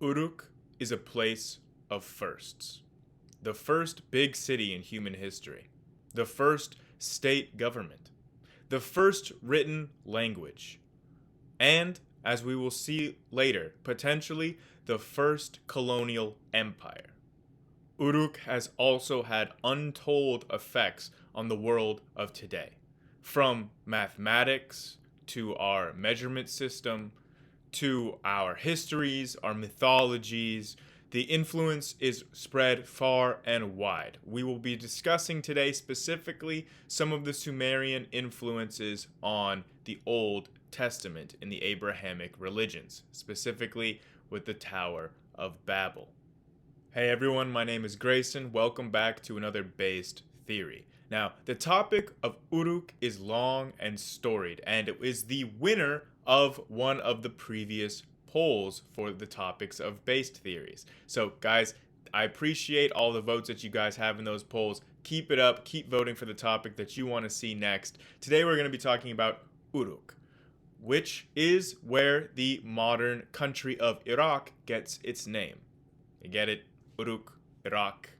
Uruk is a place of firsts. The first big city in human history. The first state government. The first written language. And, as we will see later, potentially the first colonial empire. Uruk has also had untold effects on the world of today. From mathematics to our measurement system to our histories, our mythologies, the influence is spread far and wide. We will be discussing today specifically some of the Sumerian influences on the Old Testament in the Abrahamic religions, specifically with the Tower of Babel. Hey everyone, my name is Grayson. Welcome back to another Based Theory. Now, the topic of Uruk is long and storied, and it is the winner of one of the previous polls for the topics of based theories. So, guys, I appreciate all the votes that you guys have in those polls. Keep it up. Keep voting for the topic that you want to see next. Today, we're going to be talking about Uruk, which is where the modern country of Iraq gets its name. You get it? Uruk, Iraq.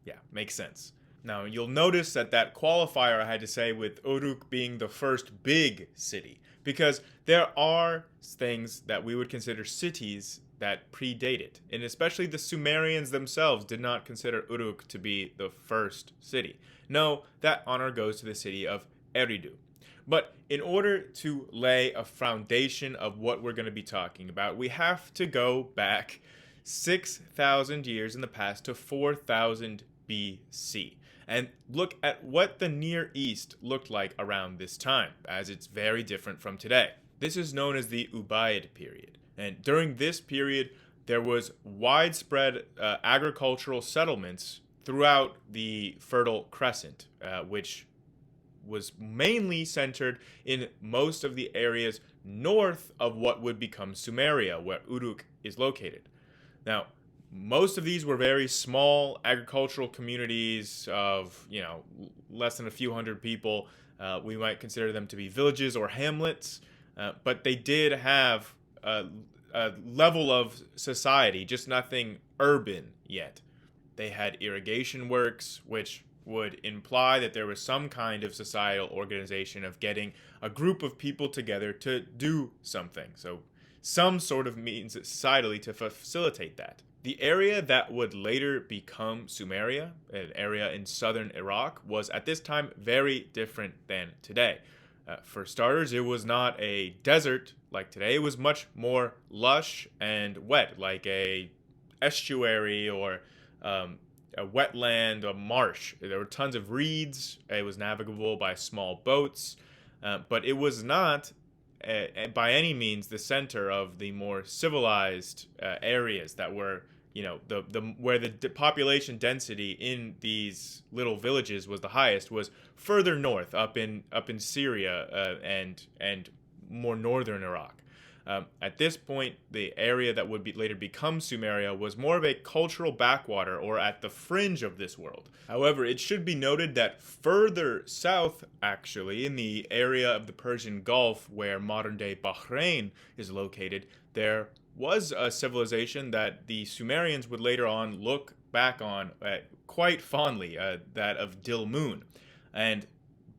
Yeah, makes sense. Now, you'll notice that qualifier I had to say with Uruk being the first big city, because there are things that we would consider cities that predate it, and especially the Sumerians themselves did not consider Uruk to be the first city. No, that honor goes to the city of Eridu. But in order to lay a foundation of what we're going to be talking about, we have to go back 6,000 years in the past to 4,000 BC and look at what the Near East looked like around this time, as it's very different from today. This is known as the Ubaid period, and during this period there was widespread agricultural settlements throughout the Fertile Crescent, which was mainly centered in most of the areas north of what would become Sumeria, where Uruk is located. Now, most of these were very small agricultural communities of, less than a few hundred people. We might consider them to be villages or hamlets, but they did have a level of society, just nothing urban yet. They had irrigation works, which would imply that there was some kind of societal organization of getting a group of people together to do something. So some sort of means societally to facilitate that. The area that would later become Sumeria, an area in southern Iraq, was at this time very different than today. For starters, it was not a desert like today. It was much more lush and wet, like a estuary or a wetland, a marsh. There were tons of reeds. It was navigable by small boats, but it was not by any means the center of the more civilized areas that were, where the population density in these little villages was the highest was further north, up in Syria and more northern Iraq. At this point, the area that would later become Sumeria was more of a cultural backwater or at the fringe of this world. However, it should be noted that further south, actually, in the area of the Persian Gulf where modern-day Bahrain is located, there was a civilization that the Sumerians would later on look back on quite fondly, that of Dilmun. And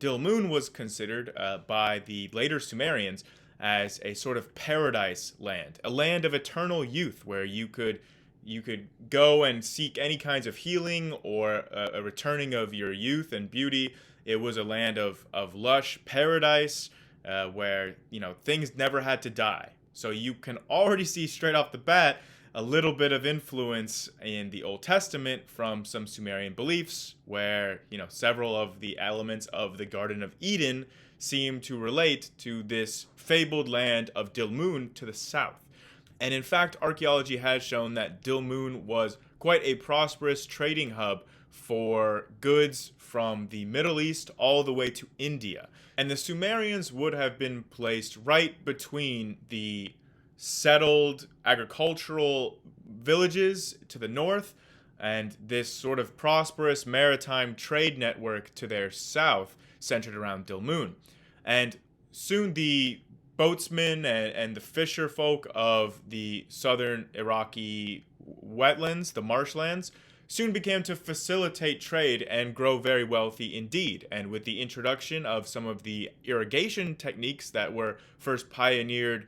Dilmun was considered by the later Sumerians as a sort of paradise land, a land of eternal youth where you could go and seek any kinds of healing or a returning of your youth and beauty. It was a land of lush paradise where things never had to die. So you can already see straight off the bat a little bit of influence in the Old Testament from some Sumerian beliefs where, several of the elements of the Garden of Eden seem to relate to this fabled land of Dilmun to the south. And in fact, archaeology has shown that Dilmun was quite a prosperous trading hub for goods from the Middle East all the way to India. And the Sumerians would have been placed right between the settled agricultural villages to the north and this sort of prosperous maritime trade network to their south, centered around Dilmun. And soon the boatsmen and the fisher folk of the southern Iraqi wetlands, the marshlands, soon began to facilitate trade and grow very wealthy indeed. And with the introduction of some of the irrigation techniques that were first pioneered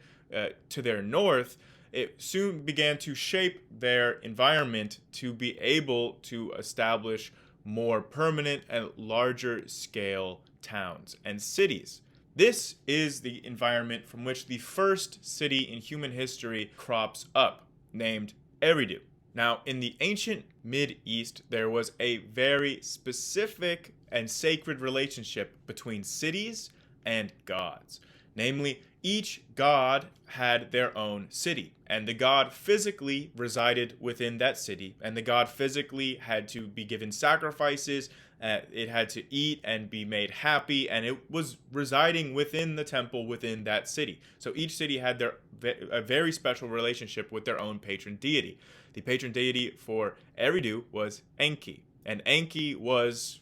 to their north, it soon began to shape their environment to be able to establish more permanent and larger scale towns and cities. This is the environment from which the first city in human history crops up, named Eridu. Now, in the ancient Mid-East, there was a very specific and sacred relationship between cities and gods. Namely, each god had their own city, and the god physically resided within that city, and the god physically had to be given sacrifices, it had to eat and be made happy, and it was residing within the temple within that city. So each city had a very special relationship with their own patron deity. The patron deity for Eridu was Enki, and Enki was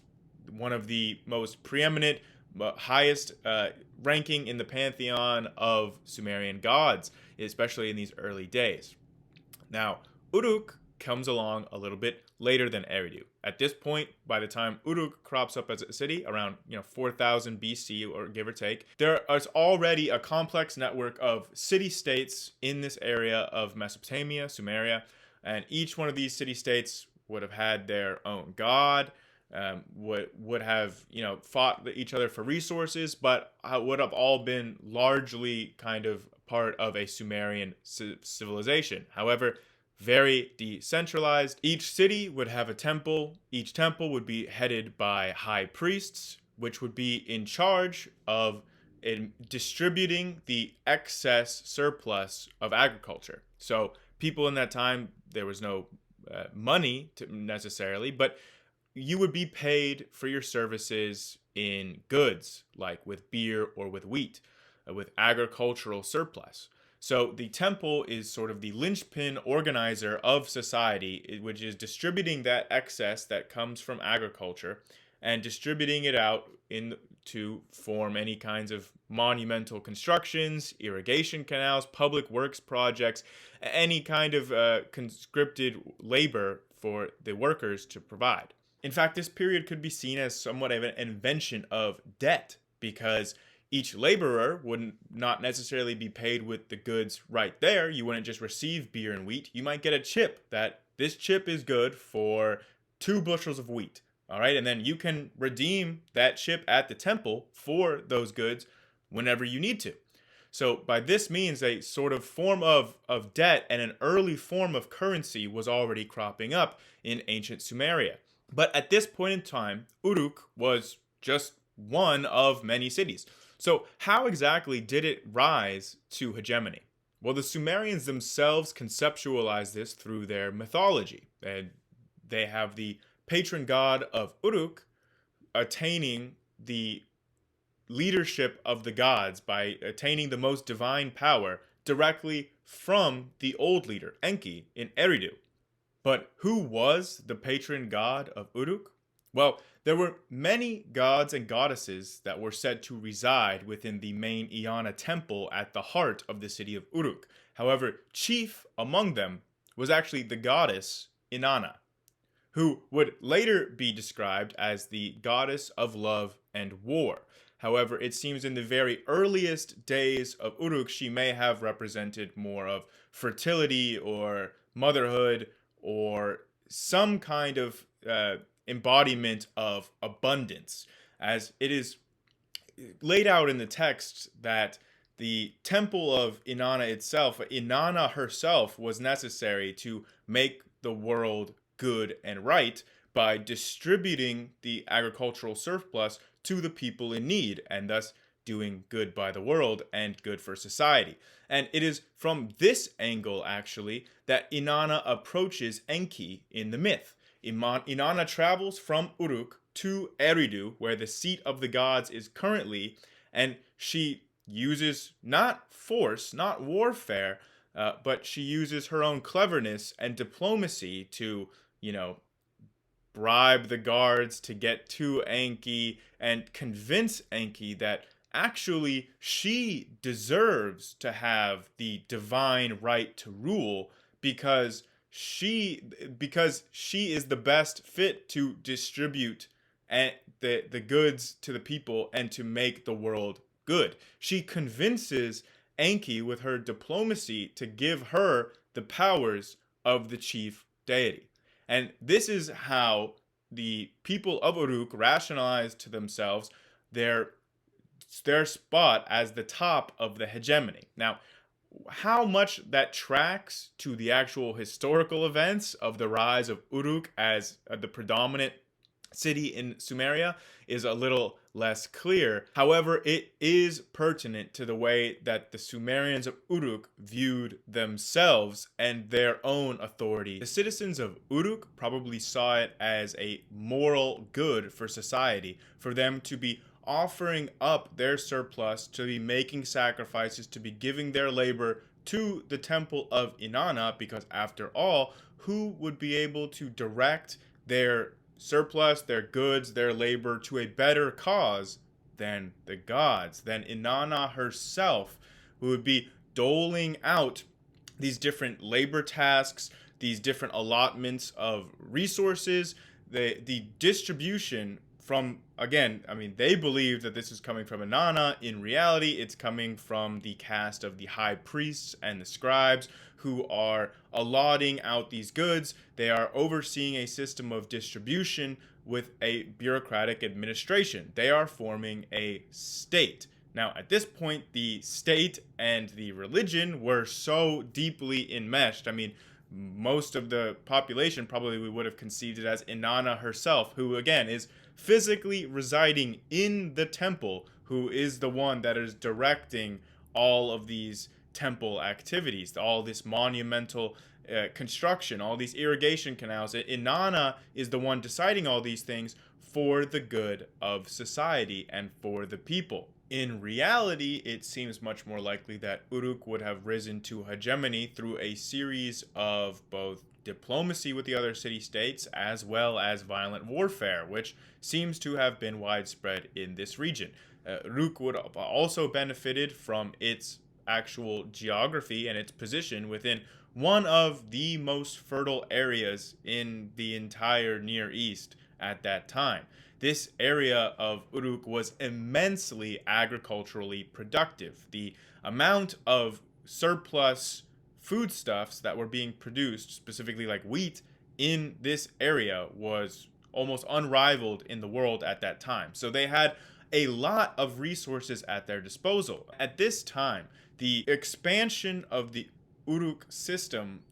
one of the most preeminent, highest ranking in the pantheon of Sumerian gods, especially in these early days. Now, Uruk comes along a little bit later than Eridu. At this point, by the time Uruk crops up as a city, around 4000 BC or give or take, there is already a complex network of city-states in this area of Mesopotamia, Sumeria, and each one of these city-states would have had their own god, would have fought each other for resources, but would have all been largely kind of part of a Sumerian civilization. However, very decentralized. Each city would have a temple. Each temple would be headed by high priests, which would be in charge of distributing the excess surplus of agriculture. So people in that time, there was no money necessarily, but you would be paid for your services in goods, like with beer or with wheat, with agricultural surplus. So the temple is sort of the linchpin organizer of society, which is distributing that excess that comes from agriculture and distributing it out to form any kinds of monumental constructions, irrigation canals, public works projects, any kind of conscripted labor for the workers to provide. In fact, this period could be seen as somewhat of an invention of debt, because each laborer would not necessarily be paid with the goods right there. You wouldn't just receive beer and wheat. You might get a chip that this chip is good for 2 bushels of wheat. All right, and then you can redeem that chip at the temple for those goods whenever you need to. So by this means, a sort of form of debt and an early form of currency was already cropping up in ancient Sumeria. But at this point in time, Uruk was just one of many cities. So how exactly did it rise to hegemony? Well, the Sumerians themselves conceptualized this through their mythology. And they have the patron god of Uruk attaining the leadership of the gods by attaining the most divine power directly from the old leader, Enki, in Eridu. But who was the patron god of Uruk? Well, there were many gods and goddesses that were said to reside within the main Eanna temple at the heart of the city of Uruk. However, chief among them was actually the goddess Inanna, who would later be described as the goddess of love and war. However, it seems in the very earliest days of Uruk, she may have represented more of fertility or motherhood or some kind of embodiment of abundance, as it is laid out in the text that the temple of Inanna itself, Inanna herself, was necessary to make the world good and right by distributing the agricultural surplus to the people in need, and thus doing good by the world and good for society. And it is from this angle, actually, that Inanna approaches Enki in the myth. Inanna travels from Uruk to Eridu, where the seat of the gods is currently, and she uses not force, not warfare, but she uses her own cleverness and diplomacy to, bribe the guards to get to Enki and convince Enki that actually she deserves to have the divine right to rule because she is the best fit to distribute the goods to the people and to make the world good. She convinces Enki with her diplomacy to give her the powers of the chief deity. And this is how the people of Uruk rationalize to themselves their their spot as the top of the hegemony. Now, how much that tracks to the actual historical events of the rise of Uruk as the predominant city in Sumeria is a little less clear. However, it is pertinent to the way that the Sumerians of Uruk viewed themselves and their own authority. The citizens of Uruk probably saw it as a moral good for society, for them to be offering up their surplus, to be making sacrifices, to be giving their labor to the temple of Inanna, because after all, who would be able to direct their surplus, their goods, their labor to a better cause than the gods, than Inanna herself, who would be doling out these different labor tasks, these different allotments of resources, the distribution from, again, I mean, they believe that this is coming from Inanna. In reality, it's coming from the caste of the high priests and the scribes who are allotting out these goods. They are overseeing a system of distribution with a bureaucratic administration. They are forming a state. Now, at this point, the state and the religion were so deeply enmeshed. I mean, most of the population probably we would have conceived it as Inanna herself, who, again, is physically residing in the temple, who is the one that is directing all of these temple activities, all this monumental construction, all these irrigation canals. Inanna is the one deciding all these things for the good of society and for the people. In reality, it seems much more likely that Uruk would have risen to hegemony through a series of both diplomacy with the other city-states as well as violent warfare, which seems to have been widespread in this region. Uruk would have also benefited from its actual geography and its position within one of the most fertile areas in the entire Near East at that time. This area of Uruk was immensely agriculturally productive. The amount of surplus foodstuffs that were being produced, specifically like wheat, in this area was almost unrivaled in the world at that time. So they had a lot of resources at their disposal. At this time, the expansion of the Uruk system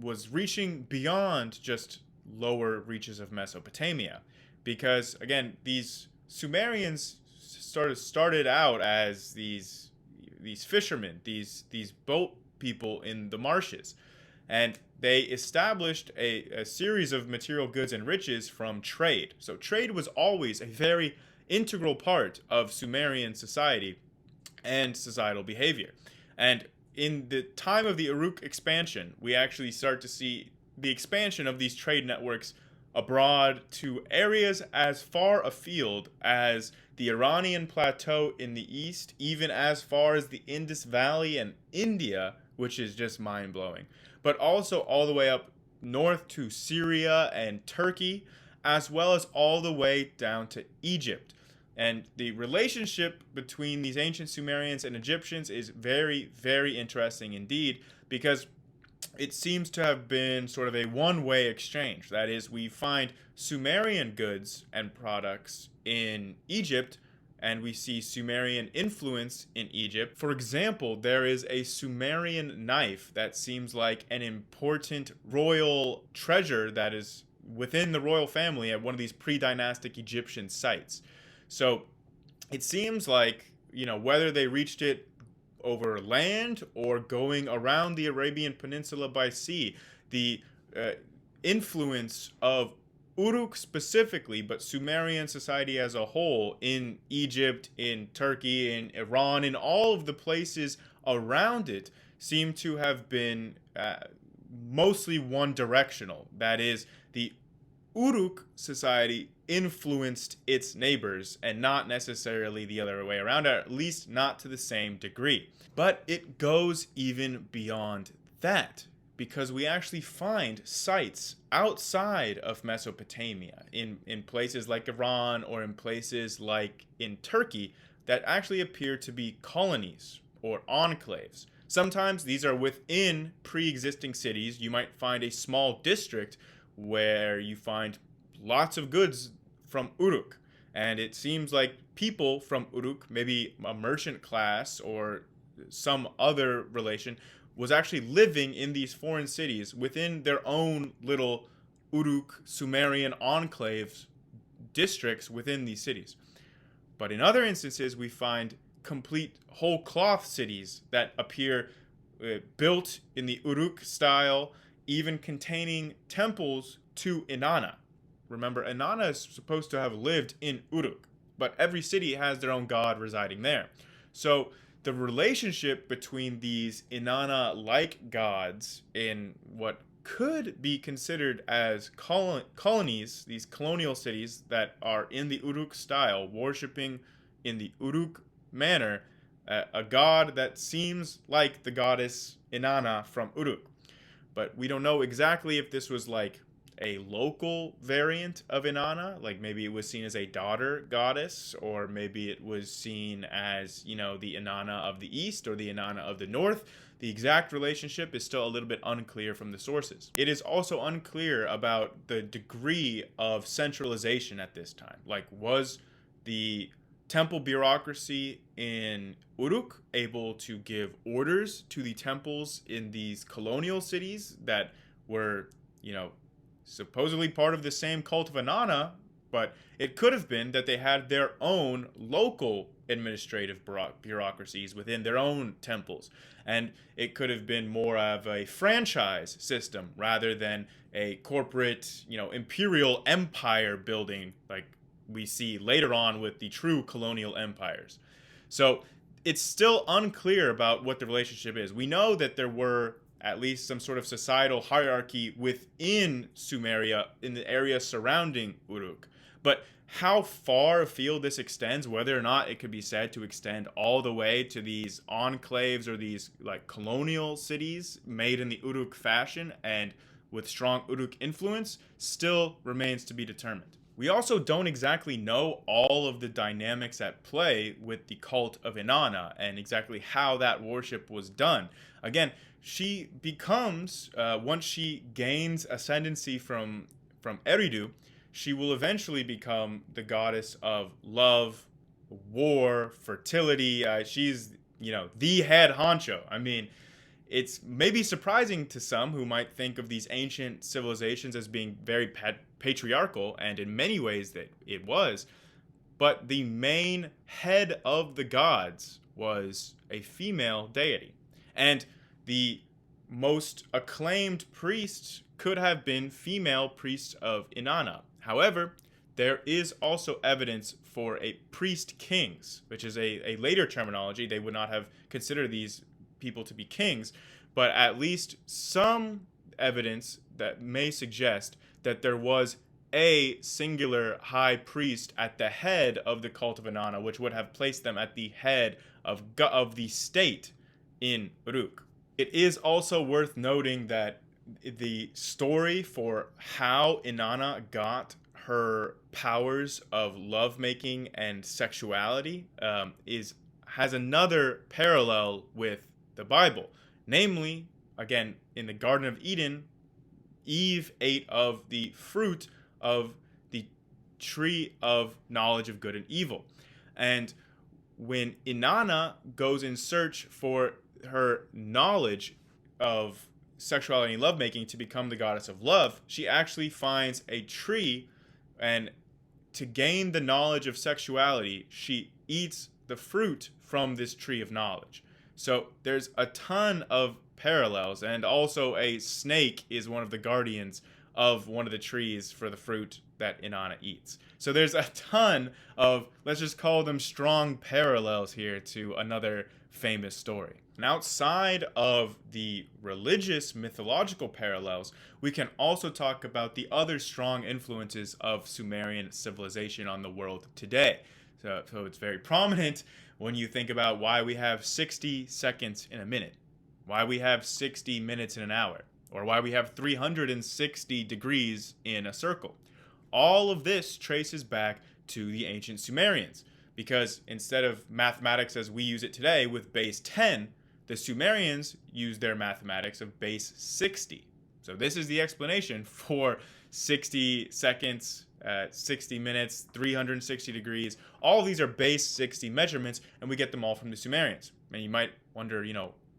was reaching beyond just lower reaches of Mesopotamia. Because, again, these Sumerians started out as these fishermen, these boat people in the marshes. And they established a series of material goods and riches from trade. So trade was always a very integral part of Sumerian society and societal behavior. And in the time of the Uruk expansion, we actually start to see the expansion of these trade networks abroad to areas as far afield as the Iranian plateau in the east, even as far as the Indus Valley and India, which is just mind-blowing, but also all the way up north to Syria and Turkey, as well as all the way down to Egypt. And the relationship between these ancient Sumerians and Egyptians is very, very interesting indeed, because it seems to have been sort of a one-way exchange. That is, we find Sumerian goods and products in Egypt, and we see Sumerian influence in Egypt. For example, there is a Sumerian knife that seems like an important royal treasure that is within the royal family at one of these pre-dynastic Egyptian sites. So it seems like, whether they reached it over land or going around the Arabian Peninsula by sea, the influence of Uruk specifically, but Sumerian society as a whole, in Egypt, in Turkey, in Iran, in all of the places around it, seem to have been mostly one directional. That is, the Uruk society influenced its neighbors and not necessarily the other way around, or at least not to the same degree. But it goes even beyond that, because we actually find sites outside of Mesopotamia, in places like Iran or in places like in Turkey, that actually appear to be colonies or enclaves. Sometimes these are within pre-existing cities. You might find a small district where you find lots of goods from Uruk. And it seems like people from Uruk, maybe a merchant class or some other relation, was actually living in these foreign cities within their own little Uruk Sumerian enclaves districts within these cities. But in other instances, we find complete whole cloth cities that appear built in the Uruk style, even containing temples to Inanna. Remember, Inanna is supposed to have lived in Uruk, but every city has their own god residing there. So the relationship between these Inanna-like gods in what could be considered as colonies, these colonial cities that are in the Uruk style, worshipping in the Uruk manner, a god that seems like the goddess Inanna from Uruk. But we don't know exactly if this was like a local variant of Inanna, like maybe it was seen as a daughter goddess, or maybe it was seen as, the Inanna of the east or the Inanna of the north. The exact relationship is still a little bit unclear from the sources. It is also unclear about the degree of centralization at this time. Like, was the temple bureaucracy in Uruk able to give orders to the temples in these colonial cities that were, supposedly part of the same cult of Inanna, but it could have been that they had their own local administrative bureaucracies within their own temples. And it could have been more of a franchise system rather than a corporate, imperial empire building like we see later on with the true colonial empires. So it's still unclear about what the relationship is. We know that there were at least some sort of societal hierarchy within Sumeria in the area surrounding Uruk. But how far afield this extends, whether or not it could be said to extend all the way to these enclaves or these like colonial cities made in the Uruk fashion and with strong Uruk influence, still remains to be determined. We also don't exactly know all of the dynamics at play with the cult of Inanna and exactly how that worship was done. Again, she becomes, once she gains ascendancy from Eridu, she will eventually become the goddess of love, war, fertility. She's, the head honcho. I mean, it's maybe surprising to some who might think of these ancient civilizations as being very patriarchal, and in many ways that it was, but the main head of the gods was a female deity. And the most acclaimed priests could have been female priests of Inanna. However, there is also evidence for a priest kings, which is a later terminology. They would not have considered these people to be kings, but at least some evidence that may suggest that there was a singular high priest at the head of the cult of Inanna, which would have placed them at the head of the state in Uruk. It is also worth noting that the story for how Inanna got her powers of lovemaking and sexuality has another parallel with the Bible. Namely, again, in the Garden of Eden, Eve ate of the fruit of the tree of knowledge of good and evil. And when Inanna goes in search for her knowledge of sexuality and lovemaking to become the goddess of love, she actually finds a tree, and to gain the knowledge of sexuality, she eats the fruit from this tree of knowledge. So there's a ton of parallels, and also a snake is one of the guardians of one of the trees for the fruit that Inanna eats. So there's a ton of, let's just call them strong parallels here to another famous story. And outside of the religious mythological parallels, we can also talk about the other strong influences of Sumerian civilization on the world today. So it's very prominent when you think about why we have 60 seconds in a minute, why we have 60 minutes in an hour, or why we have 360 degrees in a circle. All of this traces back to the ancient Sumerians, because instead of mathematics as we use it today with base 10, the Sumerians used their mathematics of base 60. So this is the explanation for 60 seconds, 60 minutes, 360 degrees. All of these are base 60 measurements, and we get them all from the Sumerians. And you might wonder,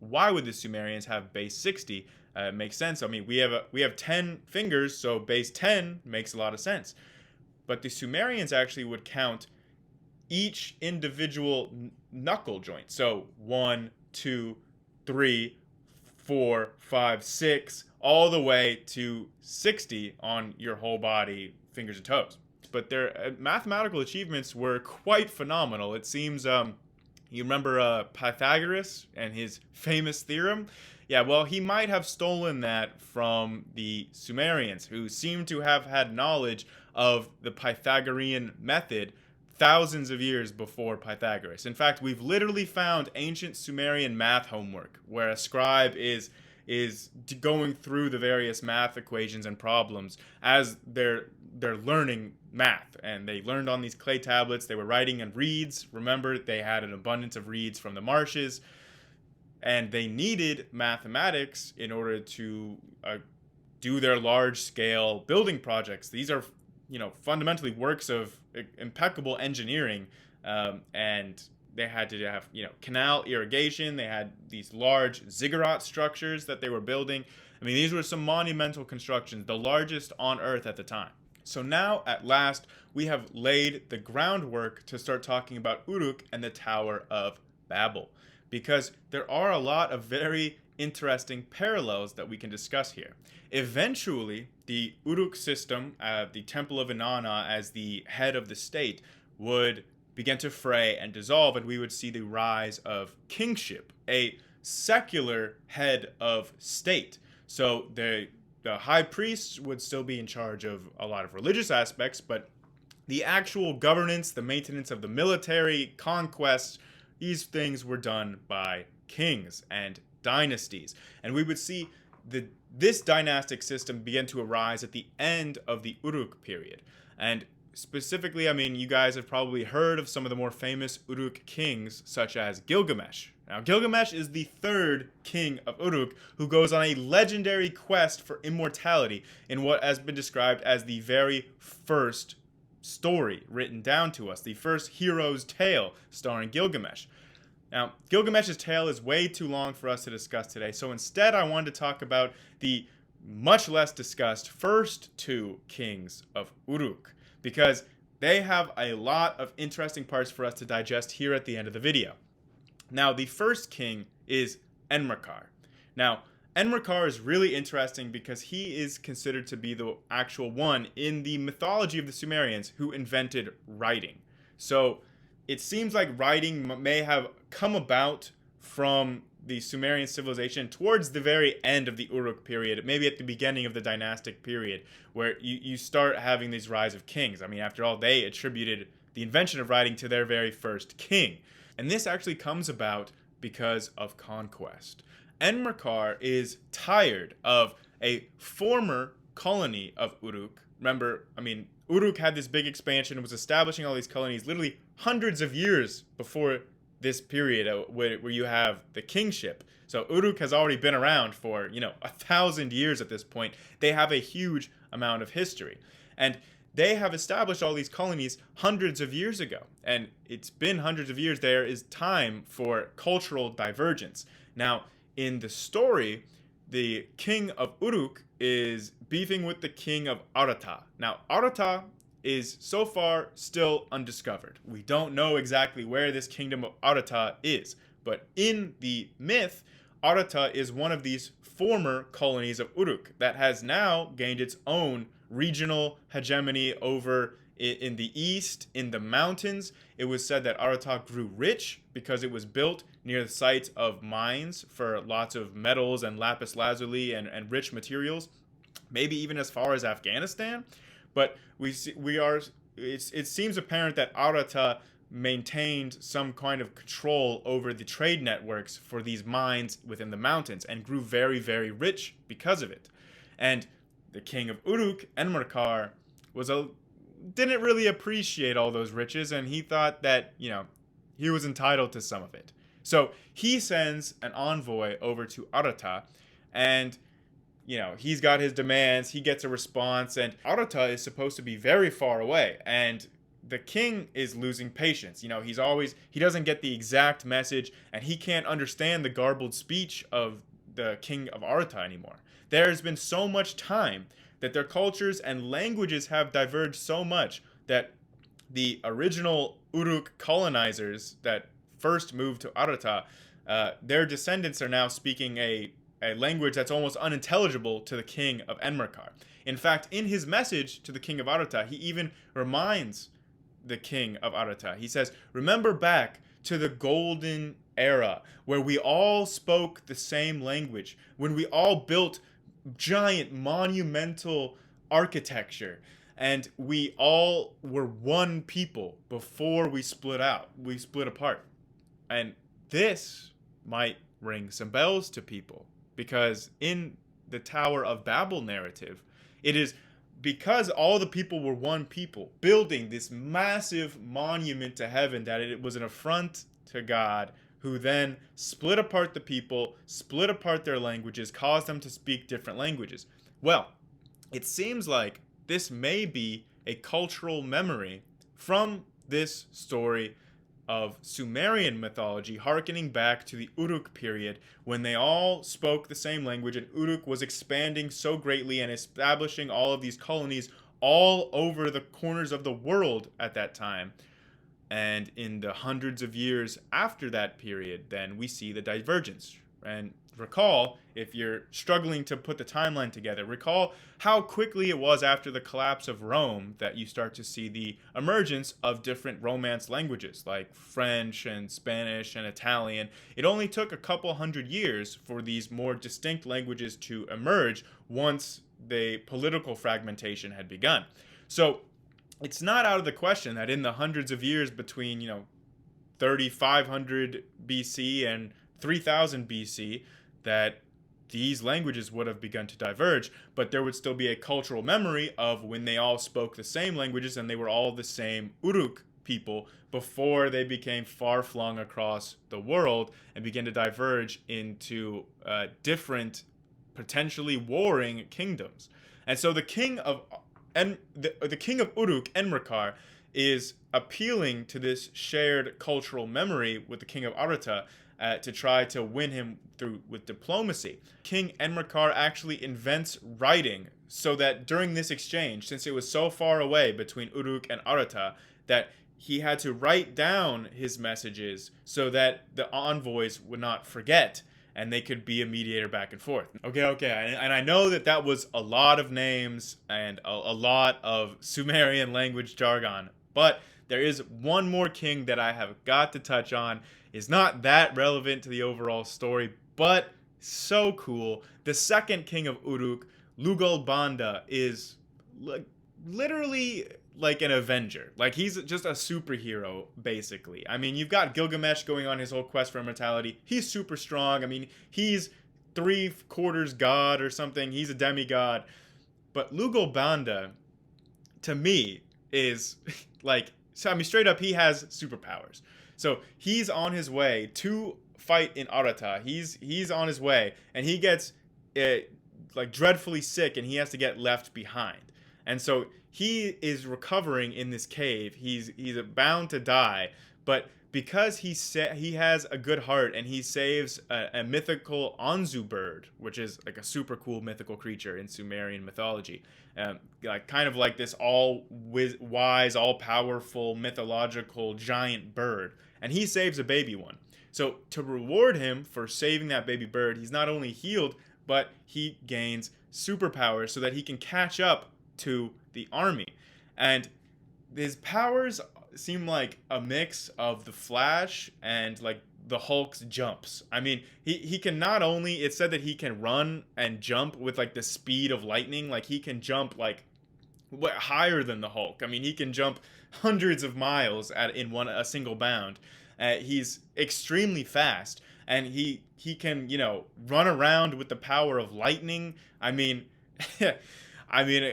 why would the Sumerians have base 60? It makes sense. I mean, we have 10 fingers, so base 10 makes a lot of sense. But the Sumerians actually would count each individual knuckle joint. So 1, 2, 3, 4, 5, 6, all the way to 60 on your whole body, fingers and toes. But their mathematical achievements were quite phenomenal. It seems, you remember Pythagoras and his famous theorem? Yeah, well, he might have stolen that from the Sumerians, who seem to have had knowledge of the Pythagorean method thousands of years before Pythagoras. In fact, we've literally found ancient Sumerian math homework where a scribe is going through the various math equations and problems as they're learning math. And they learned on these clay tablets. They were writing in reeds. Remember, they had an abundance of reeds from the marshes. And they needed mathematics in order to do their large-scale building projects. These are, fundamentally works of impeccable engineering, and they had to have, canal irrigation. They had these large ziggurat structures that they were building. I mean, these were some monumental constructions, the largest on Earth at the time. So now, at last, we have laid the groundwork to start talking about Uruk and the Tower of Babel, because there are a lot of very interesting parallels that we can discuss here. Eventually, the Uruk system, the Temple of Inanna as the head of the state, would begin to fray and dissolve, and we would see the rise of kingship, a secular head of state. So the high priests would still be in charge of a lot of religious aspects, but the actual governance, the maintenance of the military, conquests, these things were done by kings and dynasties. And we would see this dynastic system begin to arise at the end of the Uruk period. And specifically, I mean, you guys have probably heard of some of the more famous Uruk kings, such as Gilgamesh. Now, Gilgamesh is the third king of Uruk, who goes on a legendary quest for immortality in what has been described as the very first story written down to us, the first hero's tale starring Gilgamesh. Now, Gilgamesh's tale is way too long for us to discuss today, so instead I wanted to talk about the much less discussed first two kings of Uruk, because they have a lot of interesting parts for us to digest here at the end of the video. Now, the first king is Enmerkar. Now, Enmerkar is really interesting because he is considered to be the actual one in the mythology of the Sumerians who invented writing. So it seems like writing may have come about from the Sumerian civilization towards the very end of the Uruk period, maybe at the beginning of the dynastic period, where you start having these rise of kings. I mean, after all, they attributed the invention of writing to their very first king. And this actually comes about because of conquest. Enmerkar is tired of a former colony of Uruk. Remember, I mean, Uruk had this big expansion and was establishing all these colonies literally hundreds of years before this period where you have the kingship. So Uruk has already been around for, 1,000 years at this point. They have a huge amount of history. And they have established all these colonies hundreds of years ago. And it's been hundreds of years. There is time for cultural divergence. Now, in the story, the king of Uruk is beefing with the king of Arata. Now, Arata is so far still undiscovered. We don't know exactly where this kingdom of Arata is. But in the myth, Arata is one of these former colonies of Uruk that has now gained its own regional hegemony over in the east, in the mountains. It was said that Arata grew rich because it was built near the sites of mines for lots of metals and lapis lazuli and rich materials, maybe even as far as Afghanistan. But it seems apparent that Arata maintained some kind of control over the trade networks for these mines within the mountains and grew very, very rich because of it. And the king of Uruk, Enmerkar, didn't really appreciate all those riches, and he thought that, he was entitled to some of it. So he sends an envoy over to Arata, and he's got his demands, he gets a response, and Arata is supposed to be very far away, and the king is losing patience. He doesn't get the exact message, and he can't understand the garbled speech of the king of Arata anymore. There's been so much time that their cultures and languages have diverged so much that the original Uruk colonizers that first moved to Arata, their descendants are now speaking a language that's almost unintelligible to the king of Enmerkar. In fact, in his message to the king of Arata, he even reminds the king of Arata. He says, "Remember back to the golden era where we all spoke the same language, when we all built giant monumental architecture, and we all were one people before we split apart." And this might ring some bells to people, because in the Tower of Babel narrative, it is because all the people were one people building this massive monument to heaven that it was an affront to God, who then split apart the people, split apart their languages, caused them to speak different languages. Well, it seems like this may be a cultural memory from this story of Sumerian mythology, harkening back to the Uruk period, when they all spoke the same language, and Uruk was expanding so greatly and establishing all of these colonies all over the corners of the world at that time. And in the hundreds of years after that period, then we see the divergence. And recall, if you're struggling to put the timeline together, recall how quickly it was after the collapse of Rome that you start to see the emergence of different Romance languages like French and Spanish and Italian. It only took a couple hundred years for these more distinct languages to emerge once the political fragmentation had begun. So it's not out of the question that in the hundreds of years between 3500 BC and 3000 BC, that these languages would have begun to diverge, but there would still be a cultural memory of when they all spoke the same languages and they were all the same Uruk people before they became far-flung across the world and began to diverge into different, potentially warring kingdoms. And so the king of Uruk, Enmerkar, is appealing to this shared cultural memory with the king of Arata to try to win him through with diplomacy. King Enmerkar actually invents writing so that during this exchange, since it was so far away between Uruk and Arata, that he had to write down his messages so that the envoys would not forget and they could be a mediator back and forth. Okay. And I know that was a lot of names and a lot of Sumerian language jargon, but there is one more king that I have got to touch on. It's not that relevant to the overall story, but so cool. The second king of Uruk, Lugalbanda, is literally like an Avenger. Like, he's just a superhero, basically. I mean, you've got Gilgamesh going on his whole quest for immortality. He's super strong. I mean, he's 3/4 god or something. He's a demigod. But Lugalbanda, to me, is like, so I mean, straight up, he has superpowers. So he's on his way to fight in Arata. He's on his way, and he gets like dreadfully sick, and he has to get left behind. And so he is recovering in this cave. He's bound to die, but because he has a good heart and he saves a mythical Anzu bird, which is like a super cool mythical creature in Sumerian mythology, like kind of like this all-wise, all-powerful, mythological giant bird, and he saves a baby one. So to reward him for saving that baby bird, he's not only healed, but he gains superpowers so that he can catch up to the army. And his powers seem like a mix of the Flash and like the Hulk's jumps. I mean, he can not only, it's said that he can run and jump with like the speed of lightning, like he can jump like higher than the Hulk. I mean, he can jump hundreds of miles in a single bound. He's extremely fast, and he can run around with the power of lightning. I mean, I mean,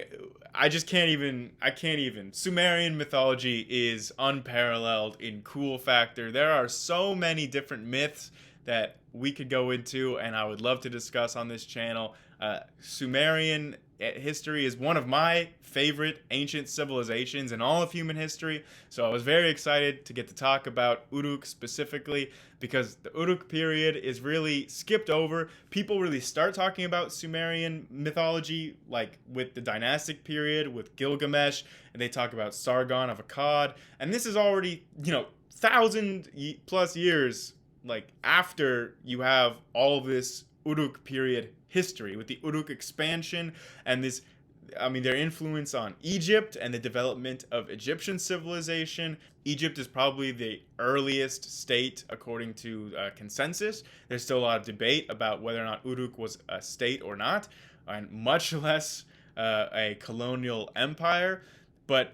I just can't even. I can't even. Sumerian mythology is unparalleled in cool factor. There are so many different myths that we could go into, and I would love to discuss on this channel. Sumerian history is one of my favorite ancient civilizations in all of human history, so I was very excited to get to talk about Uruk specifically, because the Uruk period is really skipped over. People really start talking about Sumerian mythology like with the dynastic period, with Gilgamesh, and they talk about Sargon of Akkad, and this is already 1,000+ years like after you have all of this Uruk period history with the Uruk expansion and their influence on Egypt and the development of Egyptian civilization. Egypt is probably the earliest state according to consensus. There's still a lot of debate about whether or not Uruk was a state or not, and much less a colonial empire. But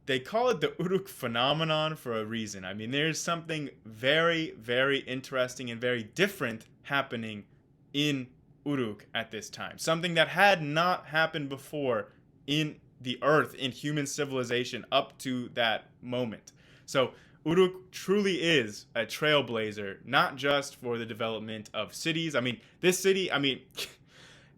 they call it the Uruk phenomenon for a reason. I mean, there's something very, very interesting and very different happening in Uruk at this time. Something that had not happened before in the earth, in human civilization up to that moment. So Uruk truly is a trailblazer, not just for the development of cities. I mean, this city,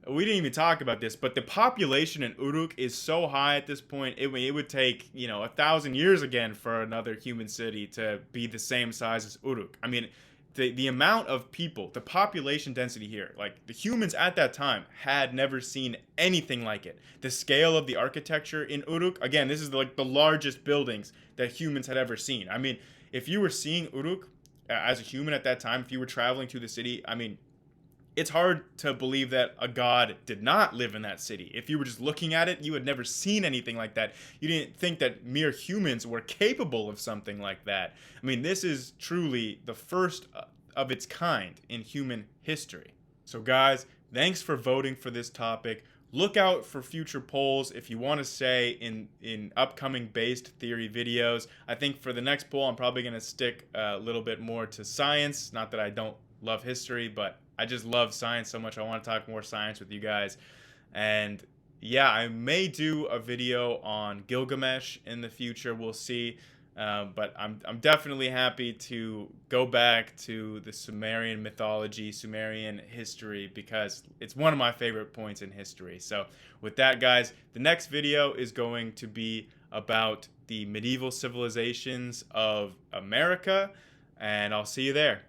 we didn't even talk about this, but the population in Uruk is so high at this point, it would take, 1,000 years again for another human city to be the same size as Uruk. I mean, the amount of people, the population density here, like the humans at that time had never seen anything like it. The scale of the architecture in Uruk, again, this is like the largest buildings that humans had ever seen. I mean, if you were seeing Uruk as a human at that time, if you were traveling to the city, I mean, it's hard to believe that a god did not live in that city. If you were just looking at it, you had never seen anything like that. You didn't think that mere humans were capable of something like that. I mean, this is truly the first of its kind in human history. So guys, thanks for voting for this topic. Look out for future polls if you want to say in upcoming based theory videos. I think for the next poll, I'm probably going to stick a little bit more to science. Not that I don't love history, but I just love science so much. I want to talk more science with you guys. And yeah, I may do a video on Gilgamesh in the future. We'll see. But I'm definitely happy to go back to the Sumerian mythology, Sumerian history, because it's one of my favorite points in history. So with that, guys, the next video is going to be about the medieval civilizations of America, and I'll see you there.